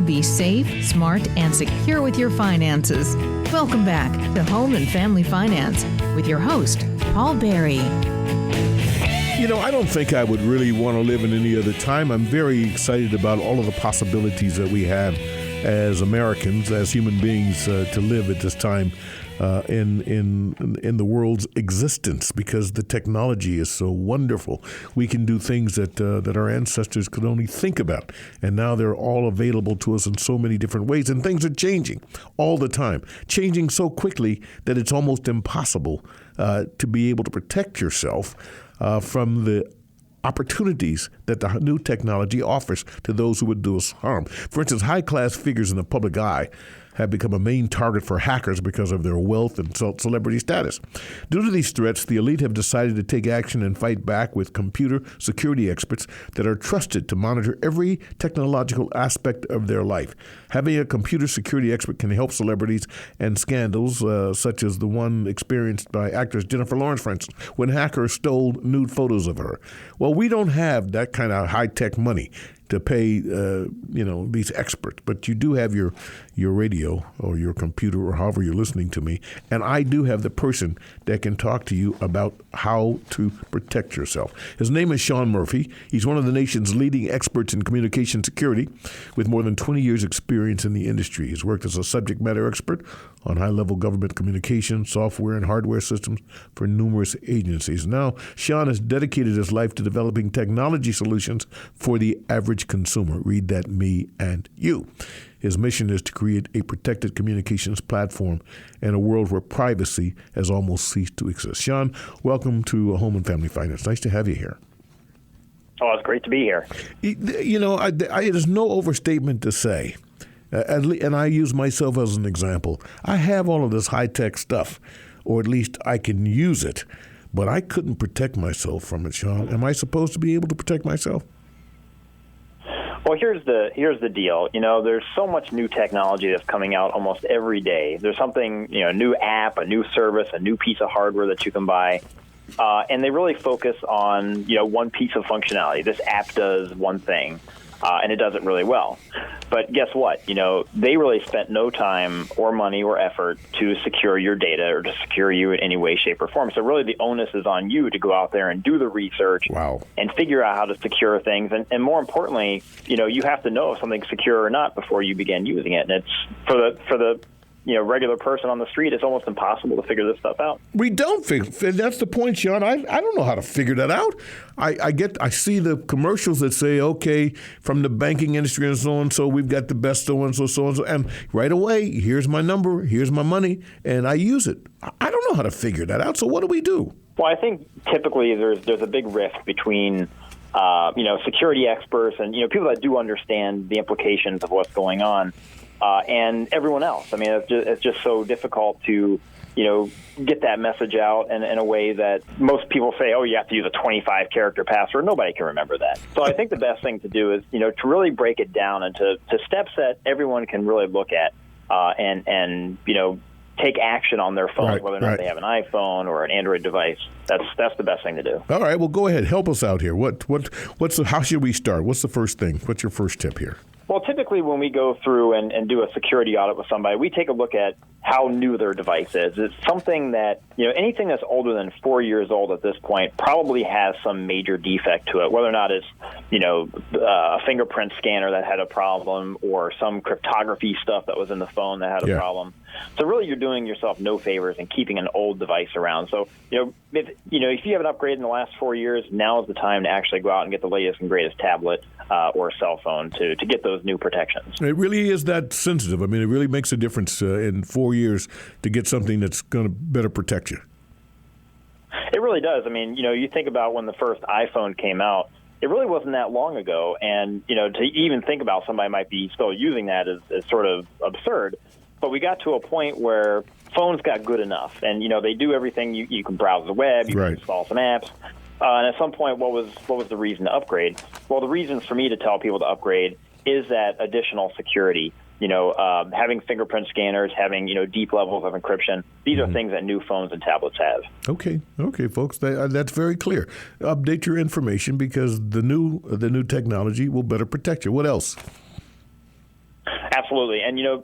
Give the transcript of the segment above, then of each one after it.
be safe, smart, and secure with your finances. Welcome back to Home and Family Finance with your host, Paul Berry. You know, I don't think I would really want to live in any other time. I'm very excited about all of the possibilities that we have as Americans, as human beings, to live at this time in the world's existence, because the technology is so wonderful. We can do things that our ancestors could only think about, and now they're all available to us in so many different ways. And things are changing all the time, changing so quickly that it's almost impossible to be able to protect yourself from the opportunities that the new technology offers to those who would do us harm. For instance, high-class figures in the public eye have become a main target for hackers because of their wealth and celebrity status. Due to these threats, the elite have decided to take action and fight back with computer security experts that are trusted to monitor every technological aspect of their life. Having a computer security expert can help celebrities and scandals, such as the one experienced by actress Jennifer Lawrence, for instance, when hackers stole nude photos of her. Well, we don't have that kind of high-tech money to pay, these experts. But you do have your radio or your computer or however you're listening to me, and I do have the person that can talk to you about how to protect yourself. His name is Shaun Murphy. He's one of the nation's leading experts in communication security with more than 20 years' experience in the industry. He's worked as a subject matter expert on high-level government communication, software, and hardware systems for numerous agencies. Now, Shaun has dedicated his life to developing technology solutions for the average consumer. Read that, me and you. His mission is to create a protected communications platform in a world where privacy has almost ceased to exist. Shaun, welcome to Home and Family Finance. Nice to have you here. Oh, it's great to be here. You know, it is no overstatement to say, and I use myself as an example, I have all of this high-tech stuff, or at least I can use it, but I couldn't protect myself from it, Shaun. Am I supposed to be able to protect myself? Well, here's the deal. You know, there's so much new technology that's coming out almost every day. There's something, a new app, a new service, a new piece of hardware that you can buy. And they really focus on, one piece of functionality. This app does one thing, and it does it really well. But guess what? They really spent no time or money or effort to secure your data or to secure you in any way, shape, or form. So really the onus is on you to go out there and do the research and figure out how to secure things. And more importantly, you have to know if something's secure or not before you begin using it. And it's for the regular person on the street, it's almost impossible to figure this stuff out. We don't figure. That's the point, Shaun. I don't know how to figure that out. I see the commercials that say, okay, from the banking industry and so and so, we've got the best so and so, and right away, here's my number, here's my money, and I use it. I don't know how to figure that out. So what do we do? Well, I think typically there's a big rift between security experts and people that do understand the implications of what's going on. And everyone else. I mean, it's just so difficult to, get that message out in a way that most people say, oh, you have to use a 25-character password. Nobody can remember that. So I think the best thing to do is, to really break it down into steps that everyone can really look at and take action on their phone, whether or not they have an iPhone or an Android device. That's the best thing to do. All right. Well, go ahead. Help us out here. How should we start? What's the first thing? What's your first tip here? Well, typically when we go through and do a security audit with somebody, we take a look at how new their device is. It's something that, anything that's older than 4 years old at this point probably has some major defect to it, whether or not it's, a fingerprint scanner that had a problem or some cryptography stuff that was in the phone that had a problem. So really you're doing yourself no favors in keeping an old device around. So, if you have an upgrade in the last 4 years, now is the time to actually go out and get the latest and greatest tablet or cell phone to get those new protections. It really is that sensitive. I mean, it really makes a difference in 4 years to get something that's going to better protect you. It really does. I mean, you think about when the first iPhone came out, it really wasn't that long ago. And, to even think about somebody might be still using that is sort of absurd. But we got to a point where phones got good enough. And, they do everything. You can browse the web. You can install some apps. And at some point, what was the reason to upgrade? Well, the reason for me to tell people to upgrade is that additional security. Having fingerprint scanners, having deep levels of encryption. These are things that new phones and tablets have. Okay, folks, that's very clear. Update your information because the new technology will better protect you. What else? Absolutely. And,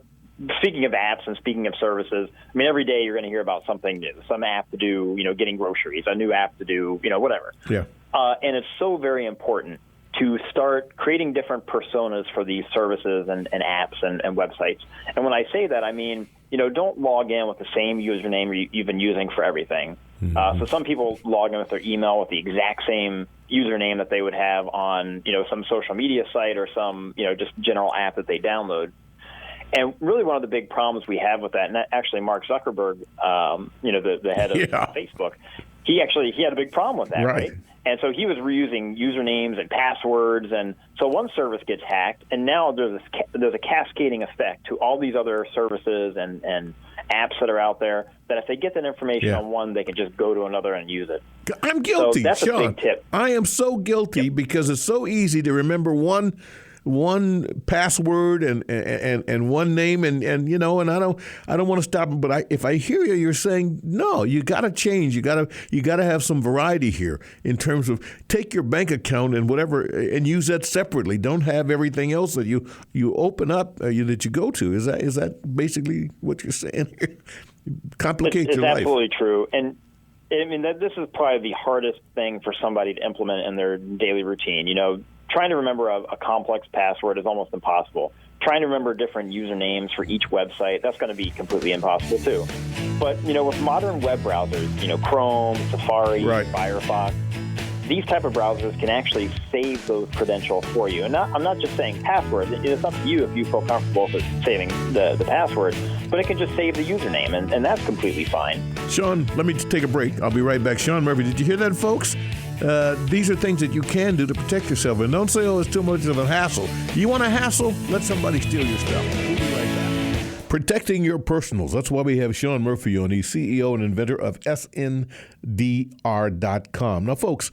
speaking of apps and speaking of services, I mean, every day you're going to hear about something new, some app to do, getting groceries, a new app to do, whatever. Yeah. And it's so very important to start creating different personas for these services and apps and websites. And when I say that, I mean, don't log in with the same username you've been using for everything. So some people log in with their email with the exact same username that they would have on, some social media site or some, just general app that they download. And really one of the big problems we have with that, and actually Mark Zuckerberg, the head of Facebook, he had a big problem with that, right? And so he was reusing usernames and passwords, and so one service gets hacked, and now there's a cascading effect to all these other services and apps that are out there that if they get that information on one, they can just go to another and use it. I'm guilty, so that's Shaun. a big tip. I am so guilty because it's so easy to remember one password and one name and I don't want to stop them, but if I hear you're saying no, you got to change, you got to have some variety here in terms of take your bank account and whatever and use that separately. Don't have everything else that you open up that you go to. Is that basically what you're saying here? Complicate your life. It's absolutely true. And I mean, this is probably the hardest thing for somebody to implement in their daily routine. Trying to remember a complex password is almost impossible. Trying to remember different usernames for each website, that's going to be completely impossible too. But, with modern web browsers, Chrome, Safari, Firefox, these type of browsers can actually save those credentials for you. And I'm not just saying passwords. It's up to you if you feel comfortable with saving the password, but it can just save the username, and that's completely fine. Shaun, let me take a break. I'll be right back. Shaun Murphy, did you hear that, folks? These are things that you can do to protect yourself. And don't say, it's too much of a hassle. You want a hassle? Let somebody steal your stuff. We'll be right back. Protecting your personals. That's why we have Shaun Murphy on. He's CEO and inventor of SNDR.com. Now, folks,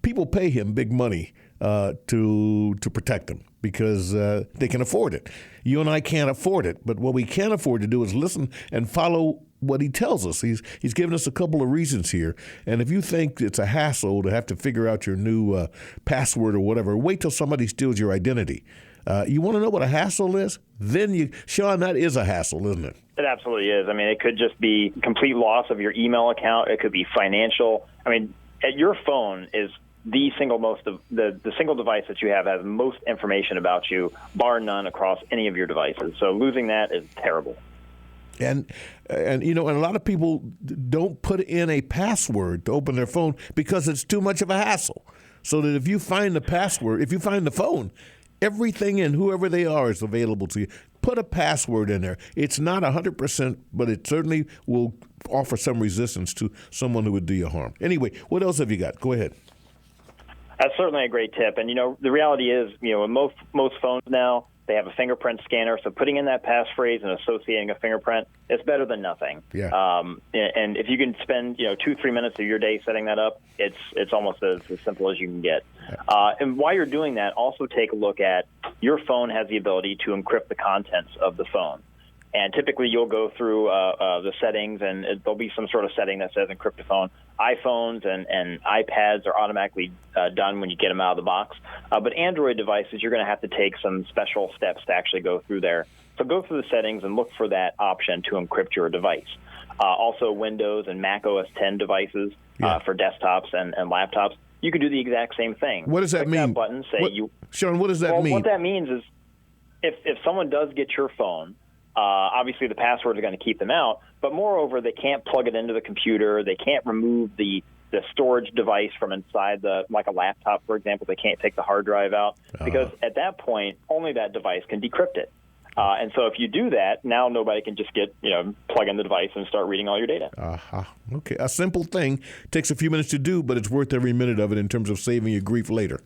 people pay him big money to protect them because they can afford it. You and I can't afford it. But what we can afford to do is listen and follow what he tells us. He's given us a couple of reasons here. And if you think it's a hassle to have to figure out your new password or whatever, wait till somebody steals your identity. You want to know what a hassle is? Then Shaun, that is a hassle, isn't it? It absolutely is. I mean, it could just be complete loss of your email account. It could be financial. I mean, your phone is the single device that you have has most information about you, bar none, across any of your devices. So losing that is terrible. And a lot of people don't put in a password to open their phone because it's too much of a hassle. So that if you find the password, if you find the phone, everything in whoever they are is available to you. Put a password in there. It's not 100%, but it certainly will offer some resistance to someone who would do you harm. Anyway, what else have you got? Go ahead. That's certainly a great tip. And, the reality is, in most phones now, they have a fingerprint scanner, so putting in that passphrase and associating a fingerprint is better than nothing. Yeah. And if you can spend 2-3 minutes of your day setting that up, it's almost as simple as you can get. And while you're doing that, also take a look at your phone has the ability to encrypt the contents of the phone. And typically you'll go through the settings, and there'll be some sort of setting that says encrypt the phone. iPhones and iPads are automatically done when you get them out of the box. But Android devices, you're going to have to take some special steps to actually go through there. So go through the settings and look for that option to encrypt your device. Also, Windows and Mac OS X devices for desktops and laptops, you can do the exact same thing. What does that mean? That button, Shaun, what does that mean? What that means is if someone does get your phone, obviously the passwords are going to keep them out, but moreover, they can't plug it into the computer. They can't remove the storage device from inside like a laptop, for example. They can't take the hard drive out because at that point, only that device can decrypt it. And so if you do that, now nobody can just plug in the device and start reading all your data. Okay. A simple thing. Takes a few minutes to do, but it's worth every minute of it in terms of saving you grief later.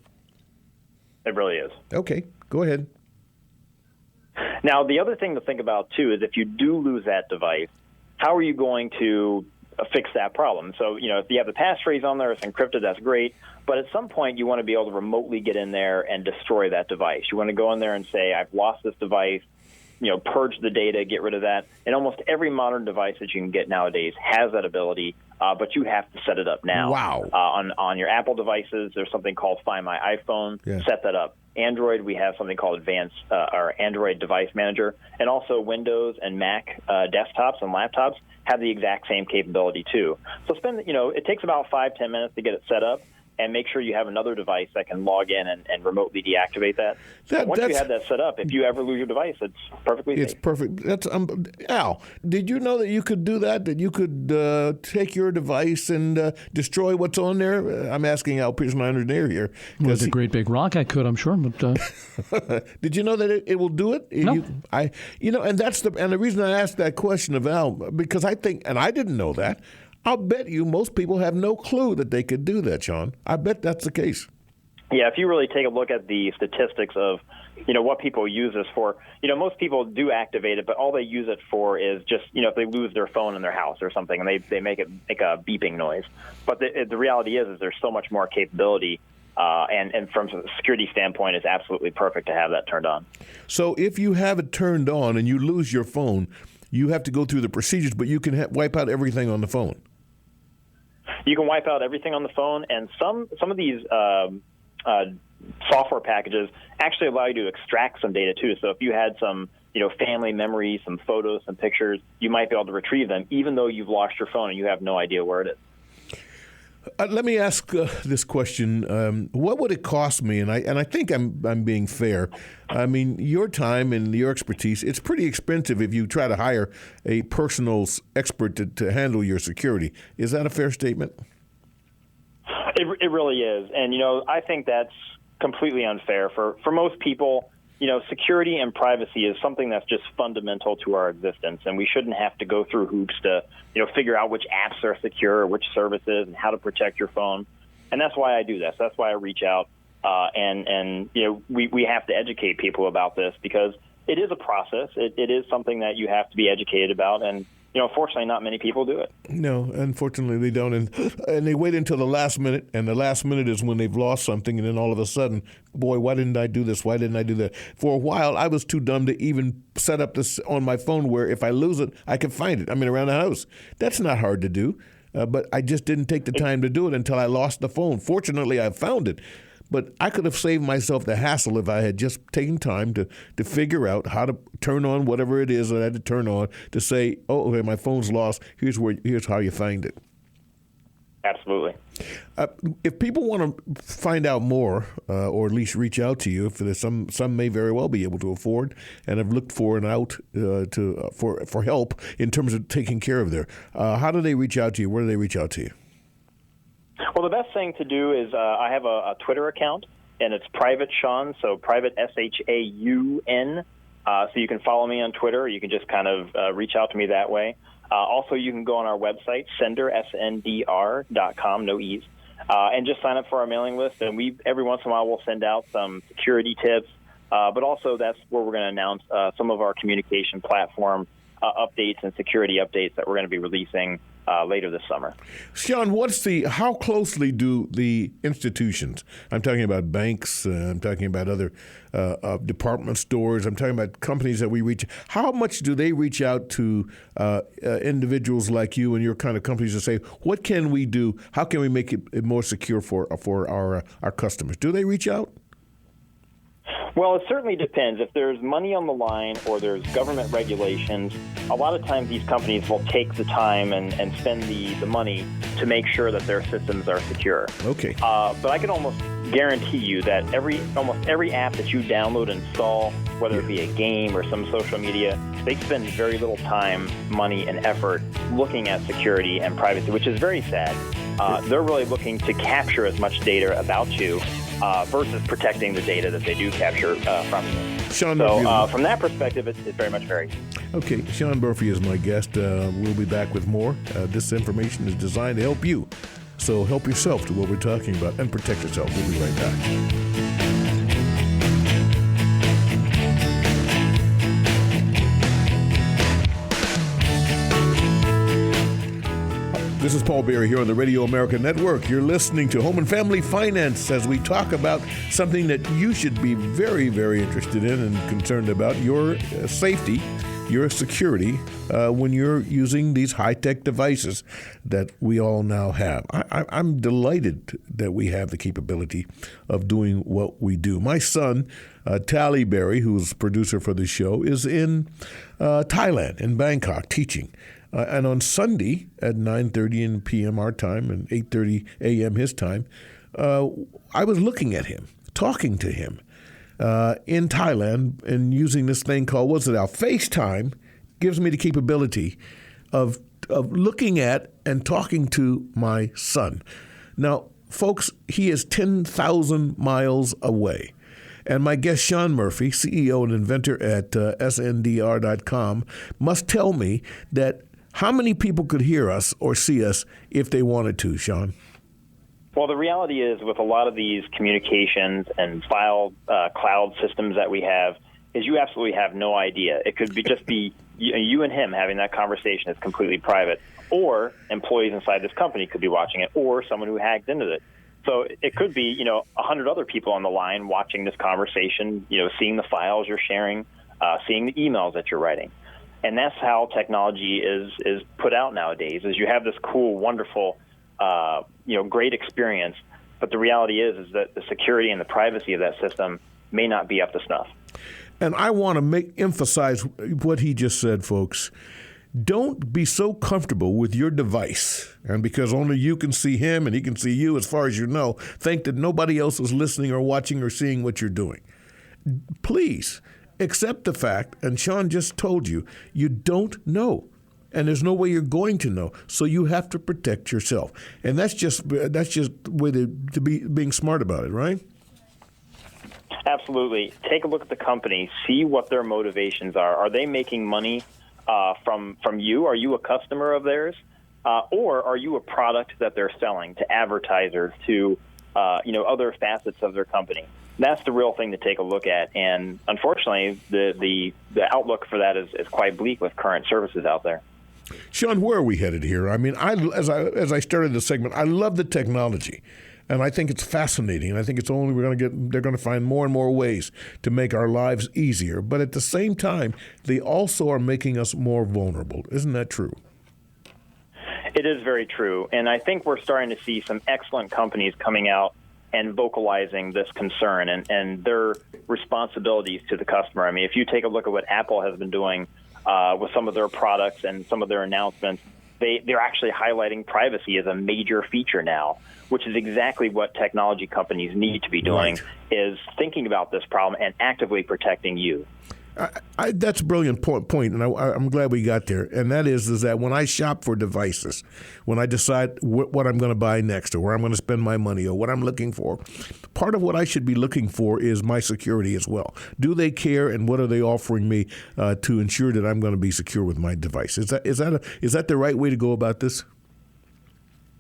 It really is. Okay. Go ahead. Now, the other thing to think about, too, is if you do lose that device, how are you going to fix that problem? So, if you have the passphrase on there, it's encrypted, that's great. But at some point, you want to be able to remotely get in there and destroy that device. You want to go in there and say, I've lost this device. purge the data, get rid of that. And almost every modern device that you can get nowadays has that ability, but you have to set it up now. Wow. On your Apple devices, there's something called Find My iPhone. Yeah. Set that up. Android, we have something called Advanced or Android Device Manager, and also Windows and Mac desktops and laptops have the exact same capability too. So it takes about 5-10 minutes to get it set up, and make sure you have another device that can log in and remotely deactivate that. Once you have that set up, if you ever lose your device, it's perfectly safe. It's perfect. That's Al, did you know that you could do that? That you could take your device and destroy what's on there? I'm asking Al Pearson, my engineer here. With a great big rock, I could, I'm sure. But did you know that it will do it? No. And that's the reason I asked that question of Al, because I think, and I didn't know that. I'll bet you most people have no clue that they could do that, Shaun. I bet that's the case. Yeah, if you really take a look at the statistics of, what people use this for, most people do activate it, but all they use it for is just, if they lose their phone in their house or something, and they make it make a beeping noise. But the reality is there's so much more capability, and from a security standpoint, it's absolutely perfect to have that turned on. So if you have it turned on and you lose your phone, you have to go through the procedures, but you can wipe out everything on the phone. You can wipe out everything on the phone, and some of these software packages actually allow you to extract some data too. So if you had some family memories, some photos, some pictures, you might be able to retrieve them, even though you've lost your phone and you have no idea where it is. Let me ask this question: what would it cost me? And I think I'm being fair. I mean, your time and your expertise—it's pretty expensive if you try to hire a personal expert to handle your security. Is that a fair statement? It really is, and I think that's completely unfair for most people. Security and privacy is something that's just fundamental to our existence, and we shouldn't have to go through hoops to, figure out which apps are secure, which services, and how to protect your phone. And that's why I do this. That's why I reach out, and we have to educate people about this because it is a process. It is something that you have to be educated about, and unfortunately, not many people do it. No, unfortunately, they don't. And they wait until the last minute, and the last minute is when they've lost something, and then all of a sudden, boy, why didn't I do this? Why didn't I do that? For a while, I was too dumb to even set up this on my phone where if I lose it, I can find it. Around the house. That's not hard to do, but I just didn't take the time to do it until I lost the phone. Fortunately, I found it. But I could have saved myself the hassle if I had just taken time to figure out how to turn on whatever it is that I had to turn on to say, oh, okay, my phone's lost. Here's how you find it. Absolutely. If people want to find out more, or at least reach out to you, if there's some may very well be able to afford and have looked for an out for help in terms of taking care of how do they reach out to you? Where do they reach out to you? Well, the best thing to do is I have a Twitter account, and it's Private Shaun, so Private SHAUN. So you can follow me on Twitter. You can just kind of reach out to me that way. Also, you can go on our website, sndr.com, no E's, and just sign up for our mailing list. And every once in a while we'll send out some security tips, but also that's where we're going to announce some of our communication platform updates and security updates that we're going to be releasing later this summer. Shaun, how closely do the institutions, I'm talking about banks, I'm talking about other department stores, I'm talking about companies that we reach, how much do they reach out to individuals like you and your kind of companies to say, what can we do? How can we make it more secure for our customers? Do they reach out? Well, it certainly depends. If there's money on the line or there's government regulations, a lot of times these companies will take the time and spend the money to make sure that their systems are secure. Okay. But I can almost guarantee you that almost every app that you download and install, whether it be a game or some social media, they spend very little time, money, and effort looking at security and privacy, which is very sad. They're really looking to capture as much data about you versus protecting the data that they do capture from you. Shaun so Murphy, from that perspective, it very much varies. Okay, Shaun Murphy is my guest. We'll be back with more. This information is designed to help you. So help yourself to what we're talking about and protect yourself. We'll be right back. This is Paul Berry here on the Radio America Network. You're listening to Home and Family Finance as we talk about something that you should be very, very interested in and concerned about, your safety, your security when you're using these high-tech devices that we all now have. I'm delighted that we have the capability of doing what we do. My son, Tally Berry, who's producer for the show, is in Thailand, in Bangkok, teaching. And on Sunday at 9:30 p.m. our time and 8:30 a.m. his time, I was looking at him, talking to him in Thailand and using this thing called, FaceTime, gives me the capability of looking at and talking to my son. Now, folks, he is 10,000 miles away. And my guest, Shaun Murphy, CEO and inventor at SNDR.com, must tell me that how many people could hear us or see us if they wanted to, Shaun? Well, the reality is with a lot of these communications and file cloud systems that we have is you absolutely have no idea. It could just be you and him having that conversation. It's completely private. Or employees inside this company could be watching it, or someone who hacked into it. So it could be, 100 other people on the line watching this conversation, seeing the files you're sharing, seeing the emails that you're writing. And that's how technology is put out nowadays, is you have this cool, wonderful, great experience. But the reality is that the security and the privacy of that system may not be up to snuff. And I want to emphasize what he just said, folks. Don't be so comfortable with your device, and because only you can see him and he can see you as far as you know, think that nobody else is listening or watching or seeing what you're doing. Please accept the fact, and Shaun just told you, you don't know. And there's no way you're going to know. So you have to protect yourself. And that's just way to be being smart about it, right? Absolutely. Take a look at the company. See what their motivations are. Are they making money from you? Are you a customer of theirs? Or are you a product that they're selling to advertisers, to other facets of their company? That's the real thing to take a look at. And unfortunately, the outlook for that is quite bleak with current services out there. Shaun, where are we headed here? I mean, as I started the segment, I love the technology, and I think it's fascinating. And I think it's only they're going to find more and more ways to make our lives easier. But at the same time, they also are making us more vulnerable. Isn't that true? It is very true. And I think we're starting to see some excellent companies coming out and vocalizing this concern and their responsibilities to the customer. I mean, if you take a look at what Apple has been doing with some of their products and some of their announcements, they're actually highlighting privacy as a major feature now, which is exactly what technology companies need to be doing, is thinking about this problem and actively protecting you. That's a brilliant point, and I'm glad we got there. And that is that when I shop for devices, when I decide what I'm going to buy next or where I'm going to spend my money or what I'm looking for, part of what I should be looking for is my security as well. Do they care, and what are they offering me to ensure that I'm going to be secure with my device? Is that the right way to go about this?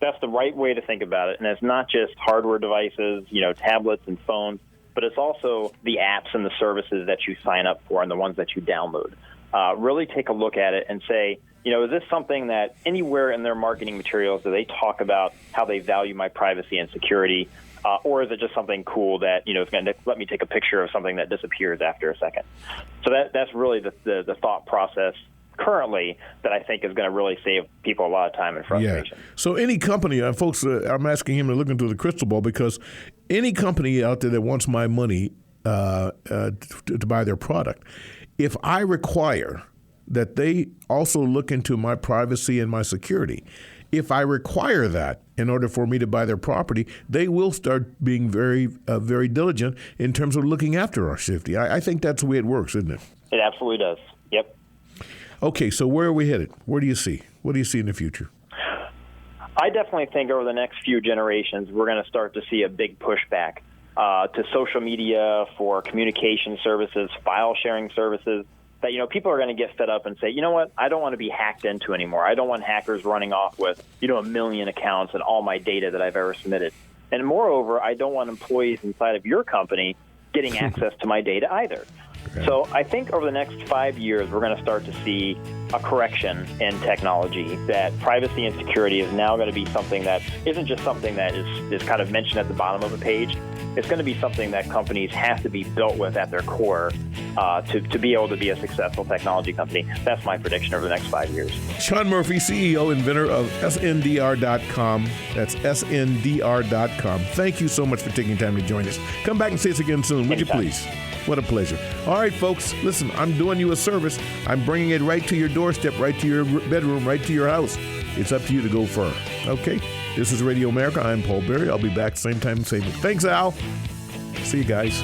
That's the right way to think about it, and it's not just hardware devices, tablets and phones, but it's also the apps and the services that you sign up for and the ones that you download. Really take a look at it and say, is this something that anywhere in their marketing materials do they talk about how they value my privacy and security, or is it just something cool that, is going to let me take a picture of something that disappears after a second? So that's really the thought process currently that I think is going to really save people a lot of time and frustration. Yeah. So any company, folks, I'm asking him to look into the crystal ball, because any company out there that wants my money to buy their product, if I require that they also look into my privacy and my security, if I require that in order for me to buy their property, they will start being very, very diligent in terms of looking after our safety. I think that's the way it works, isn't it? It absolutely does. Yep. Okay, so where are we headed? Where do you see? What do you see in the future? I definitely think over the next few generations, we're going to start to see a big pushback to social media for communication services, file sharing services, that, people are going to get fed up and say, you know what, I don't want to be hacked into anymore. I don't want hackers running off with, 1 million accounts and all my data that I've ever submitted. And moreover, I don't want employees inside of your company getting access to my data either. Okay. So I think over the next 5 years, we're going to start to see a correction in technology, that privacy and security is now going to be something that isn't just something that is kind of mentioned at the bottom of a page. It's going to be something that companies have to be built with at their core to be able to be a successful technology company. That's my prediction over the next 5 years. Shaun Murphy, CEO, inventor of SNDR.com. That's SNDR.com. Thank you so much for taking time to join us. Come back and see us again soon, would you please? What a pleasure. All right, folks, listen, I'm doing you a service. I'm bringing it right to your doorstep, right to your bedroom, right to your house. It's up to you to go further. Okay? This is Radio America. I'm Paul Berry. I'll be back same time, same. Thanks, Al. See you guys.